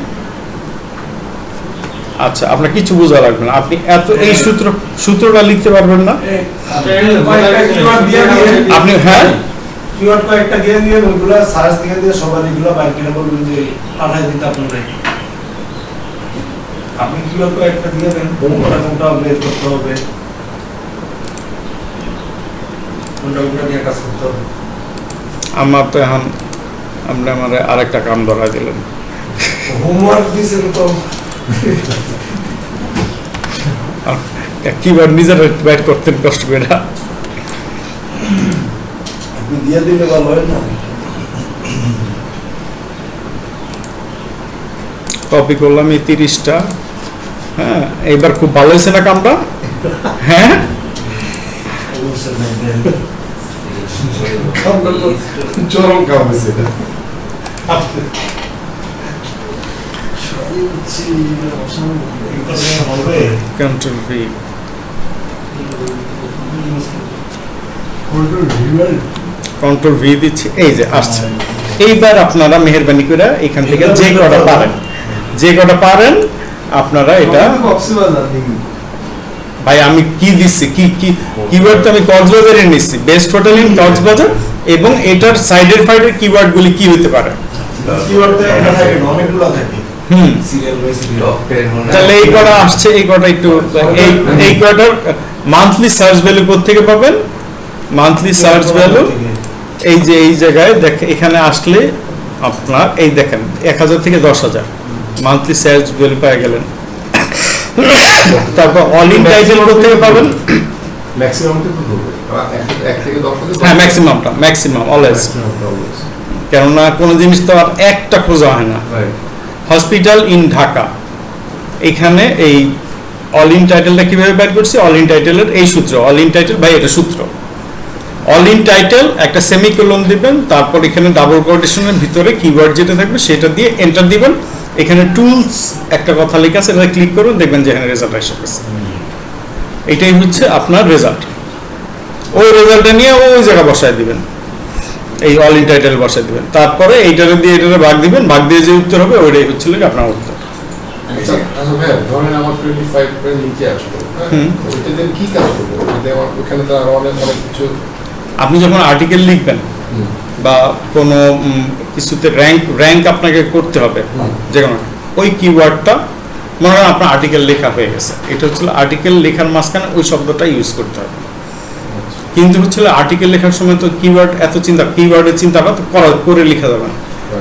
আচ্ছা, আপনার কিছু বোঝা লাগবে না, আপনি এত এই সূত্রটা লিখতে পারবেন না আপনি। হ্যাঁ কিওয়ার্ড কয়েকটা দিয়ে দিয়ে ওইগুলো সার্চ দিয়ে সবার এগুলো বাইর করে বলবেন যে পাঠাই দিতে আপনার আপনি কিওয়ার্ড কয়েকটা দিয়ে দেন, কোনটা বের করতে হবে, কোনটা নিয়ে কাজ করতে হবে। আমার তো এখন আপনি আমার আরেকটা কাম ধরাই দিলেন, হোমওয়ার্ক দিয়েছেন তো কিবোর্ড নিজের বাইট করতেন কষ্ট করে। আপনি দিয়ে দিলে ভালো হয় না? কপি করলাম এই 30টা। হ্যাঁ, এইবার খুব ভালো হয়েছে না কামটা? হ্যাঁ, অবশ্যই নাই দেন। চরম কাম হয়েছে এটা। কন্ট্রোল ভি, কন্ট্রোল ভি দিচ্ছি, এই যে আসছে। এইবার আপনারা মেহেরবানি করে এখান থেকে যে কটা পারেন আপনারা এটা। ভাই আমি কি দিচ্ছি, কিওয়ার্ড তো আমি কক্সবাজারে নিচ্ছি, বেস্ট হোটেল ইন কক্সবাজার, এবং এটার সাইডের ফাইডের কিওয়ার্ড গুলি কি হতে পারে। কিওয়ার্ডে একটা থাকে না, অনেকগুলো থাকে। Serial by serial. তাহলে এই কটা আসছে, এই কটা একটু এই কটার মান্থলি সার্চ ভ্যালু কোত্থেকে পাবেন? মান্থলি সার্চ ভ্যালু এই যে এই জায়গায় দেখেন, এখানে আসলে আপনার এই দেখেন 1000 থেকে 10,000 মান্থলি সার্চ ভ্যালু পেয়ে গেলেন। তারপর অল ইন টাইটেল কোত্থেকে পাবেন? ম্যাক্সিমামটা তো করবে 1 থেকে 10 পর্যন্ত। হ্যাঁ, ম্যাক্সিমাম অলওয়েজ, কেননা কোনো জিনিস তো আর একটা খোঁজা হয় না। হসপিটাল ইন ঢাকা, এখানে এই অল ইন টাইটেলটা কিভাবে বের করছি? অল ইন টাইটেলের এই সূত্র, অল ইন টাইটেল ভাই এটা সূত্র। অল ইন টাইটেল একটা সেমিকোলন দিবেন, তারপর এখানে ডাবল কোটেশনের ভিতরে কিওয়ার্ড যেটা থাকবে সেটা দিয়ে এন্টার দিবেন। এখানে টুলস একটা কথা লেখা আছে, এটা ক্লিক করুন, দেখবেন যে এখানে রেজাল্ট এসে গেছে। এটাই হচ্ছে আপনার রেজাল্ট। ওই রেজাল্টটা নিয়ে ওই জায়গা বসায় দিবেন, এই অল ইন টাইটেল বসায় দিবেন, তারপরে এইটারে দিয়ে এটারে ভাগ দিবেন, ভাগ দিয়ে যে উত্তর হবে ওইটাই হচ্ছে আপনার উত্তর। আচ্ছা ভাই, ধরেন আমার 25 এর নিচে আসলো, ওইটাতে কি কাজ করবো? আমার ওখানে তো আরো অনেক কিছু। আপনি যখন আর্টিকেল লিখবেন বা কোনো কিছুতে র্যাঙ্ক আপনাকে করতে হবে, যে কোনো ওই কিওয়ার্ডটা মনে হয় আপনার আর্টিকেল লেখা হয়ে গেছে, এটা হচ্ছে আর্টিকেল লেখার মাঝখানে ওই শব্দটা ইউজ করতে হবে। কিন্তু হচ্ছে আর্টিকেল লেখার সময় তো কিওয়ার্ড এত কিওয়ার্ডের চিন্তাটা তো করে লেখা যাবে না।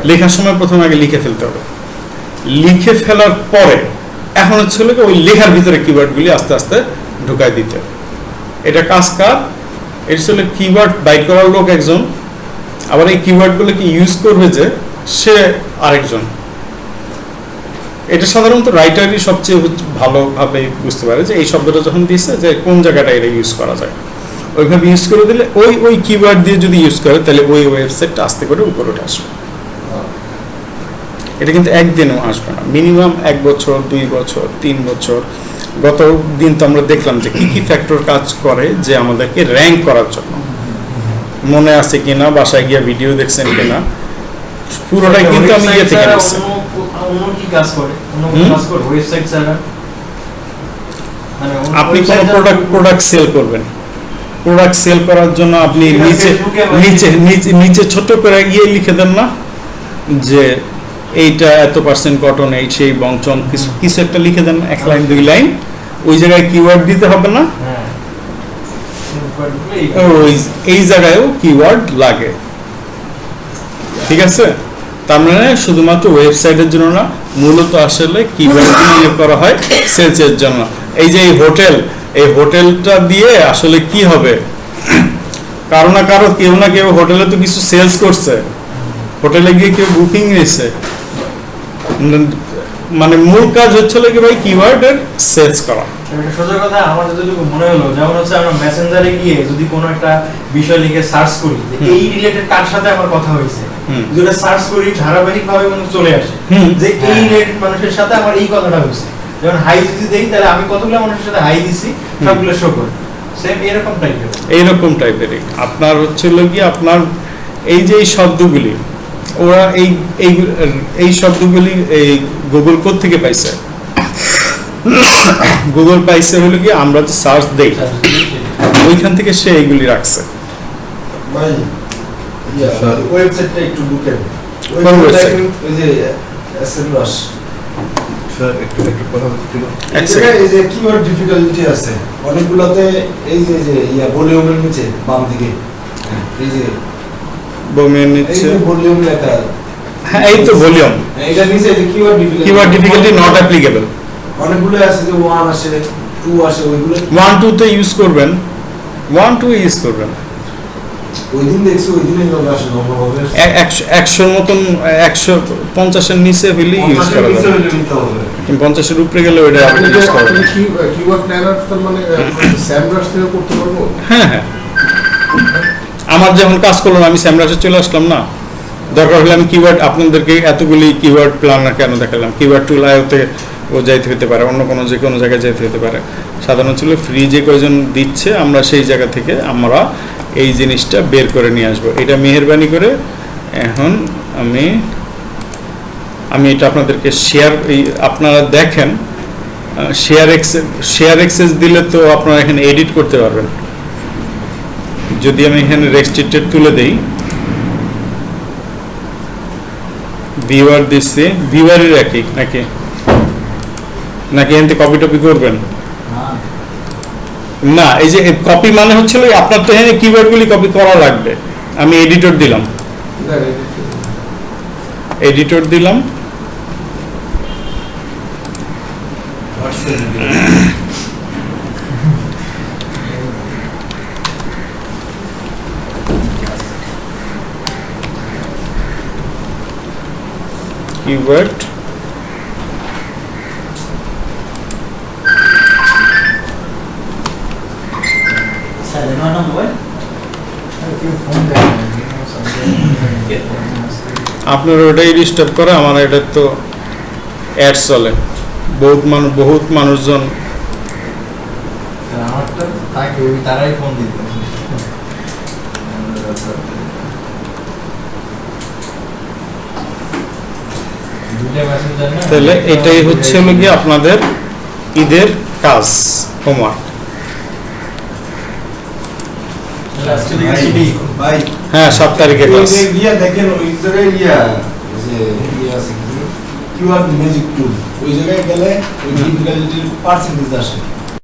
লেখার সময় প্রথমে আগে লিখে ফেলতে হবে, লিখে ফেলার পরে এখন হচ্ছে ওই লেখার ভিতরে কিওয়ার্ডগুলি আস্তে আস্তে ঢুকাই দিতে হবে। এটা কাজ কার? এটা হচ্ছে কিওয়ার্ড বাইট করার লোক একজন, আবার এই কিওয়ার্ডগুলোকে ইউজ করবে যে সে আরেকজন। এটা সাধারণত রাইটারই সবচেয়ে ভালোভাবে বুঝতে পারে যে এই শব্দটা যখন দিচ্ছে যে কোন জায়গাটা এটা ইউজ করা যায়, ওইভাবে ইউজ করে দিলে ওই কিওয়ার্ড দিয়ে যদি ইউজ করে তাহলে ওই ওয়েবসাইটটা আস্তে করে উপরে উঠে আসবে। এটা কিন্তু একদিনও আসবে না, মিনিমাম 1 বছর, 2 বছর, 3 বছর। গত দিন তো আমরা দেখলাম যে কি ফ্যাক্টর কাজ করে যে আমাদেরকে র্যাঙ্ক করার জন্য। মনে আছে কিনা, বাসায় গিয়ে ভিডিও দেখছেন কিনা, পুরোটাই কিন্তু আমি ইয়ে থেকে নিচ্ছি। আপনি কোন প্রোডাক্ট সেল করবেন, প্রোডাক্ট সেল করার জন্য আপনি নিচে ছোট করে লিখে দেন না যে এইটা এত % কটন, এই সেই বংচন, কিছু একটা লিখে দেন, 1 লাইন 2 লাইন। ওই জায়গায় কিওয়ার্ড দিতে হবে না, এই জায়গায়ও কিওয়ার্ড লাগে। ঠিক আছে? তার মানে শুধুমাত্র ওয়েবসাইটের জন্য না, মূলত আসলে কিওয়ার্ড ইউজ করা হয় সেলসের জন্য। এই যে এই হোটেলটা দিয়ে আসলে কি হবে, কারো না কারো কেউ না কেউ হোটেলে তো কিছু সেলস করছে, হোটেলে গিয়ে কেউ বুকিং নিয়েছে, মানে মূল কাজ হচ্ছে কি ভাই কিওয়ার্ডের সেলস করা। একটা সোজা কথা আমাদের যতটুকু মনে হলো, যেমন হচ্ছে আমরা মেসেঞ্জারে গিয়ে যদি কোনো একটা বিষয় লিখে সার্চ করি এই রিলেটেড কার সাথে আমার কথা হয়েছে, যেটা সার্চ করি ধারাবাহিকভাবে কিন্তু চলে আসে যে এই রিলেটেড মানুষের সাথে আমার এই কথাটা হয়েছে। যেমন হাই যদি দেখি তাহলে আমি কতগুলো মানুষের সাথে হাই দিছি সবগুলো শো করে, সেম এরকম টাইপেরই আপনার হচ্ছিল কি আপনার এই যে এই শব্দগুলি ওরা এই শব্দগুলি এই গুগল কোথ থেকে পাইছে? গুগল পাইছে হলো কি আমরা যে সার্চ দেই ওইখান থেকে সে এইগুলি রাখছে। ভাই ওয়েবসাইটটা একটু ঢুকেন, কোন ওয়েবসাইট? ওই যে এসএমএস স্যার একটু কথা বলছিল, এই যে কিওয়ার্ড ডিফিকাল্টি আছে অনেকগুলোতে, এই যে ভলিউমের নিচে বাম দিকে এই যে ভলিউমের নিচে ভলিউম লেখা, হ্যাঁ এই তো ভলিউম, এটা নিচে যে কিওয়ার্ড ডিফিকাল্টি নট অ্যাপ্লিকেবল অনেকগুলো আছে যে 1 আসে টু আসে ওইগুলো 1 2 তে ইউজ করবেন, 1 2 ইউজ করবেন। ওই দিন দেখছি ওই দিনে এভাবে আসে নম্বরভাবে 100 মতন 150 এর নিচে হইলে ইউজ করা যাবে, 50 এর উপরে গেলে ওটা আপনি ইউজ করা যাবে। কিওয়ার্ড প্ল্যানার তার মানে স্যামরাশ থেকে করতে পারবো? হ্যাঁ হ্যাঁ, আমার যখন কাজ করলাম আমি স্যামরাসে চলে আসলাম না, দরকার হলে আমি কিওয়ার্ড আপনাদেরকে এতগুলি কিওয়ার্ড প্ল্যানার কেন দেখালাম, কিওয়ার্ড টুল আয়তে ও যাইতে হতে পারে, অন্য কোনো যে কোনো জায়গায় যাইতে হতে পারে। সাধারণত ছিল ফ্রি যে কয়জন দিচ্ছে আমরা সেই জায়গা থেকে আমরা এই জিনিসটা বের করে নিয়ে আসবো। এটা মেহেরবানি করে এখন আমি এটা আপনাদেরকে শেয়ার, এই আপনারা দেখেন শেয়ার এক্সেস দিলে তো আপনারা এখানে এডিট করতে পারবেন। যদি আমি এখানে রেস্ট্রিক্টেড তুলে দেই, ভিউয়ার দিচ্ছি, ভিউয়ারই রাখি নাকি এখান থেকে কপি টপি করবেন না? এই যে কপি মানে হচ্ছিল আপনার তো এখানে কিওয়ার্ডগুলি কপি করা লাগবে। আমি এডিটর দিলাম, কিওয়ার্ড আপনার ওটাই ডিস্টার্ব করে, আমার এটা তো অ্যাড চলে, বহুত মানুষজন আমারটা তাকে তারাই ফোন দিত। তাহলে এটাই হচ্ছে কি আপনাদের ঈদের কাজ, হোমওয়ার্ক। ভাই হ্যাঁ 7 তারিখে ক্লাস। গিয়া দেখেন ওই জায়গায় যে আছে কিওয়ার্ড ম্যাজিক টুল, ওই জায়গায় গেলে ওই ডিফিকাল্টির পার্সেন্টেজ আসে।